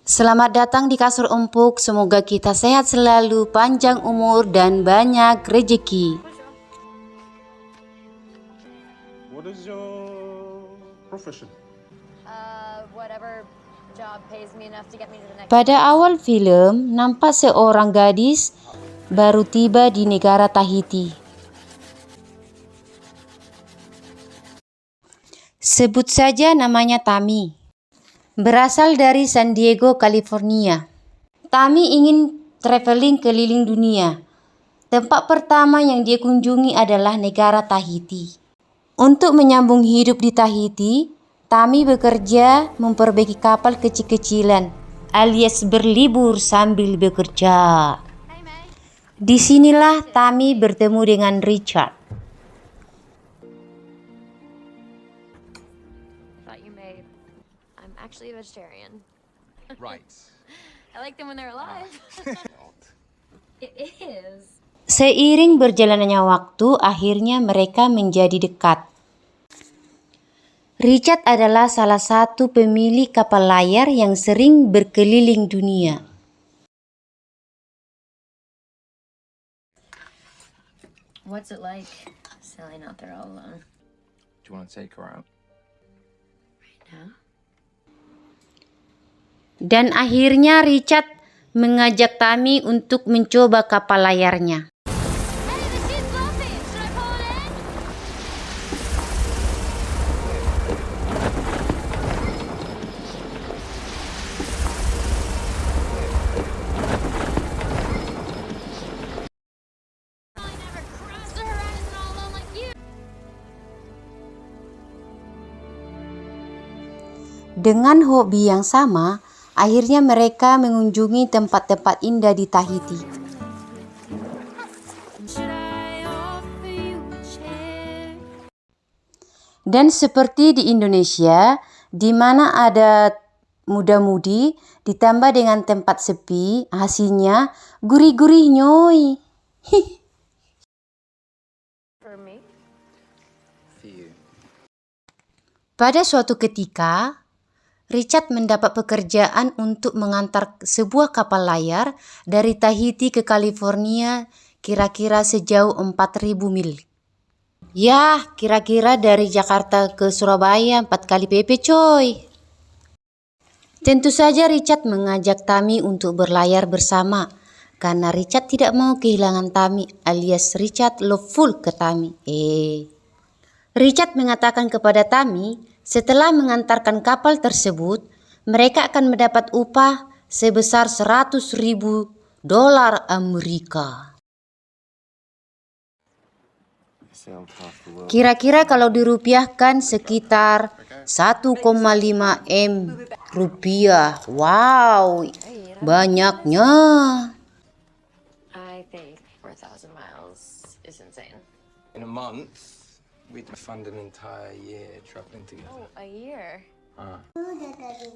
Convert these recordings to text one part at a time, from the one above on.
Selamat datang di Kasur Empuk. Semoga kita sehat selalu, panjang umur, dan banyak rezeki. What is your profession? Whatever job pays me enough to get me to the next. Pada awal film, nampak seorang gadis baru tiba di negara Tahiti. Sebut saja namanya Tami. Berasal dari San Diego, California. Tami ingin traveling keliling dunia. Tempat pertama yang dia kunjungi adalah negara Tahiti. Untuk menyambung hidup di Tahiti, Tami bekerja memperbaiki kapal kecil-kecilan, alias berlibur sambil bekerja. Disinilah Tami bertemu dengan Richard. Thought you made. I'm actually a vegetarian. Right. I like them when they're alive. It is. Seiring berjalannya waktu, akhirnya mereka menjadi dekat. Richard adalah salah satu pemilik kapal layar yang sering berkeliling dunia. What's it like sailing out there all alone? Do you want to take her out? Now? Dan akhirnya Richard mengajak Tami untuk mencoba kapal layarnya. Hey, the seat's fluffy. Should I pull it in? I never crossed a horizon all alone like you. Dengan hobi yang sama, akhirnya mereka mengunjungi tempat-tempat indah di Tahiti. Should I offer you a chair? Dan seperti di Indonesia, di mana ada muda-mudi ditambah dengan tempat sepi, hasilnya gurih-gurih nyoy. For me? For you. Pada suatu ketika, Richard mendapat pekerjaan untuk mengantar sebuah kapal layar dari Tahiti ke California kira-kira sejauh 4.000 mil. Yah, kira-kira dari Jakarta ke Surabaya 4 kali PP coy. Tentu saja Richard mengajak Tami untuk berlayar bersama karena Richard tidak mau kehilangan Tami, alias Richard loveful ke Tami. Richard mengatakan kepada Tami, setelah mengantarkan kapal tersebut, mereka akan mendapat upah sebesar $100,000 Amerika. Kira-kira kalau dirupiahkan sekitar 1,5 M rupiah. Wow, banyaknya. I think 4,000 miles is insane. In a month, we'd fund an entire year traveling together. A year?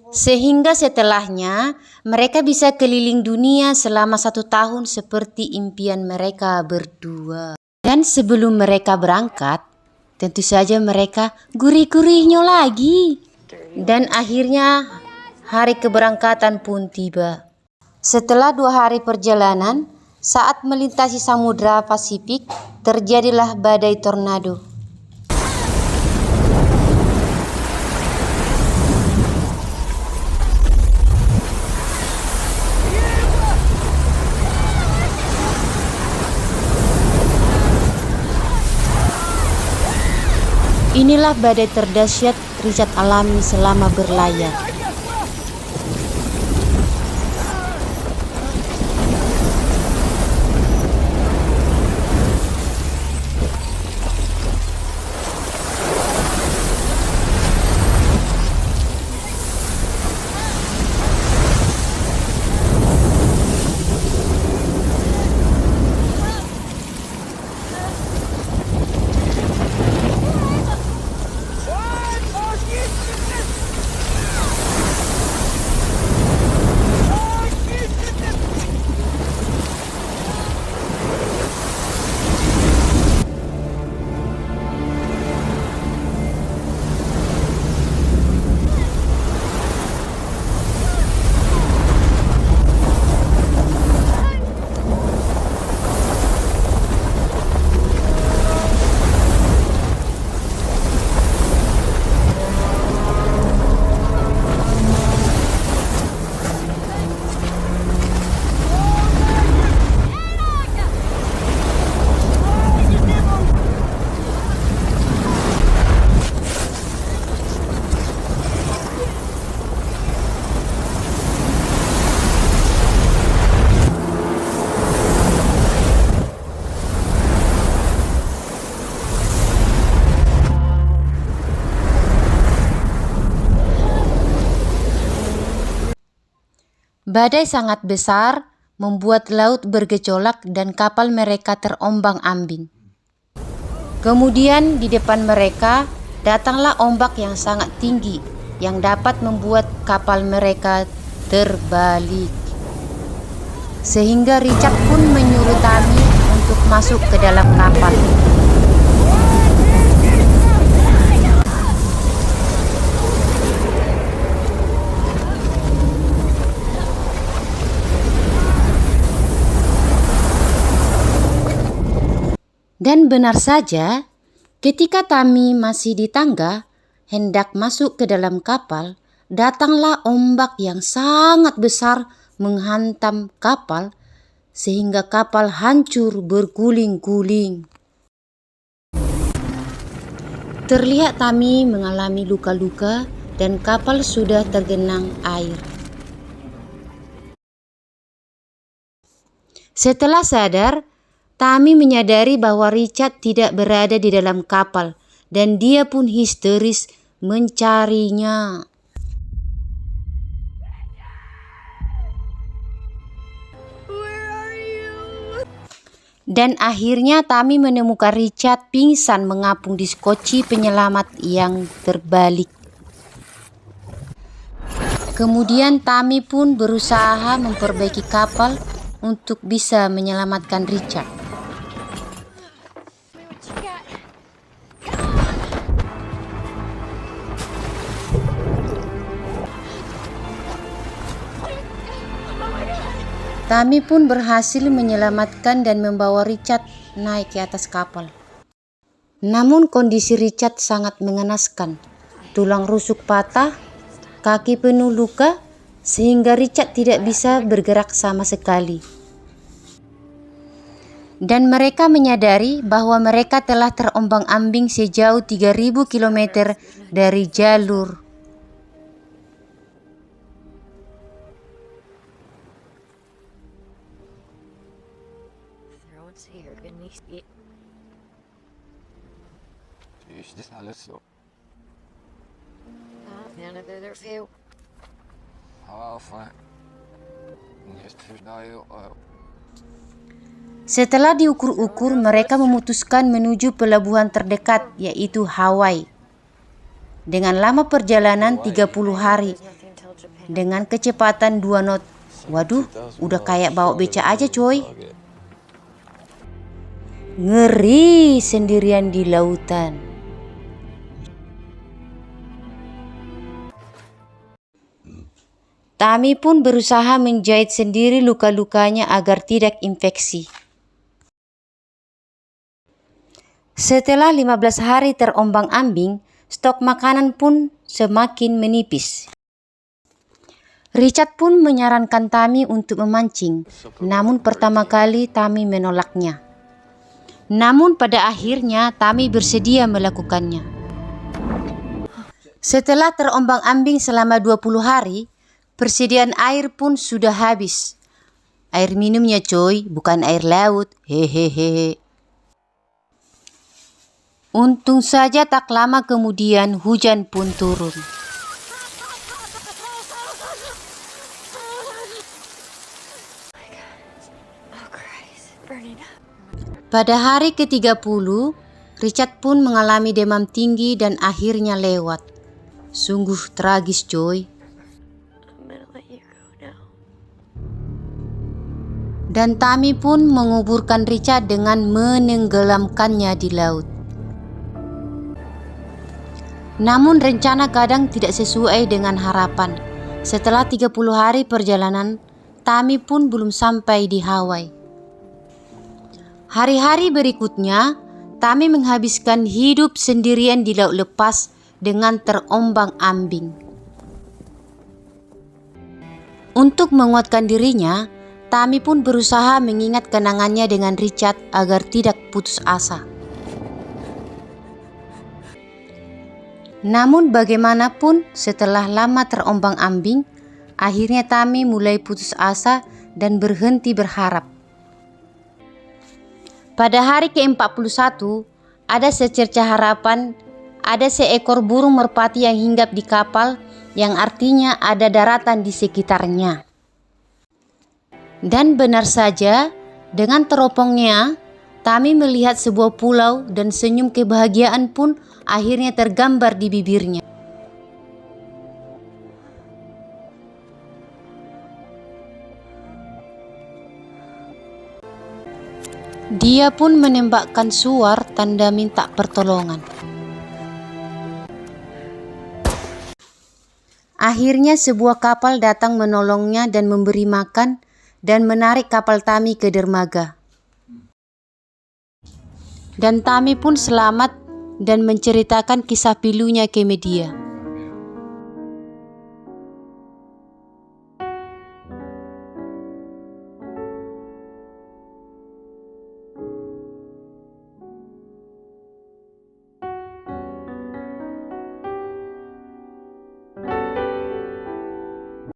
Sehingga setelahnya mereka bisa keliling dunia selama 1 tahun seperti impian mereka berdua. Dan sebelum mereka berangkat, tentu saja mereka gurih-gurihnya lagi. Dan akhirnya hari keberangkatan pun tiba. Setelah 2 hari perjalanan, saat melintasi Samudra Pasifik, terjadilah badai tornado. Inilah badai terdahsyat Richard alami selama berlayar. Badai sangat besar membuat laut bergejolak dan kapal mereka terombang-ambing. Kemudian di depan mereka datanglah ombak yang sangat tinggi yang dapat membuat kapal mereka terbalik. Sehingga Richard pun menyuruh Tammy untuk masuk ke dalam kapal. Dan benar saja, ketika Tammy masih di tangga, hendak masuk ke dalam kapal, datanglah ombak yang sangat besar menghantam kapal, sehingga kapal hancur berguling-guling. Terlihat Tammy mengalami luka-luka dan kapal sudah tergenang air. Setelah sadar, Tammy menyadari bahwa Richard tidak berada di dalam kapal dan dia pun histeris mencarinya. Dan akhirnya Tammy menemukan Richard pingsan mengapung di skoci penyelamat yang terbalik. Kemudian Tammy pun berusaha memperbaiki kapal untuk bisa menyelamatkan Richard. Tammy pun berhasil menyelamatkan dan membawa Richard naik ke atas kapal. Namun kondisi Richard sangat mengenaskan. Tulang rusuk patah, kaki penuh luka, sehingga Richard tidak bisa bergerak sama sekali. Dan mereka menyadari bahwa mereka telah terombang-ambing sejauh 3.000 km dari jalur. Setelah diukur-ukur, mereka memutuskan menuju pelabuhan terdekat, yaitu Hawaii. Dengan lama perjalanan 30 hari, dengan kecepatan 2 knot. Waduh, udah kayak bawa beca aja coy. Ngeri sendirian di lautan. Tammy pun berusaha menjahit sendiri luka-lukanya agar tidak infeksi. Setelah 15 hari terombang-ambing, stok makanan pun semakin menipis. Richard pun menyarankan Tammy untuk memancing, namun pertama kali Tammy menolaknya. Namun pada akhirnya Tammy bersedia melakukannya. Setelah terombang-ambing selama 20 hari, persediaan air pun sudah habis. Air minumnya coy, bukan air laut. Hehehe. Untung saja tak lama kemudian hujan pun turun. Pada hari ke-30, Richard pun mengalami demam tinggi dan akhirnya lewat. Sungguh tragis coy. Dan Tammy pun menguburkan Richard dengan menenggelamkannya di laut. Namun rencana kadang tidak sesuai dengan harapan. Setelah 30 hari perjalanan, Tammy pun belum sampai di Hawaii. Hari-hari berikutnya, Tammy menghabiskan hidup sendirian di laut lepas dengan terombang-ambing. Untuk menguatkan dirinya, Tammy pun berusaha mengingat kenangannya dengan Richard agar tidak putus asa. Namun bagaimanapun setelah lama terombang-ambing, akhirnya Tammy mulai putus asa dan berhenti berharap. Pada hari ke-41, ada secercah harapan, ada seekor burung merpati yang hinggap di kapal, yang artinya ada daratan di sekitarnya. Dan benar saja, dengan teropongnya, Tami melihat sebuah pulau dan senyum kebahagiaan pun akhirnya tergambar di bibirnya. Dia pun menembakkan suar tanda minta pertolongan. Akhirnya sebuah kapal datang menolongnya dan memberi makan dan menarik kapal Tami ke dermaga. Dan Tami pun selamat dan menceritakan kisah pilunya ke media.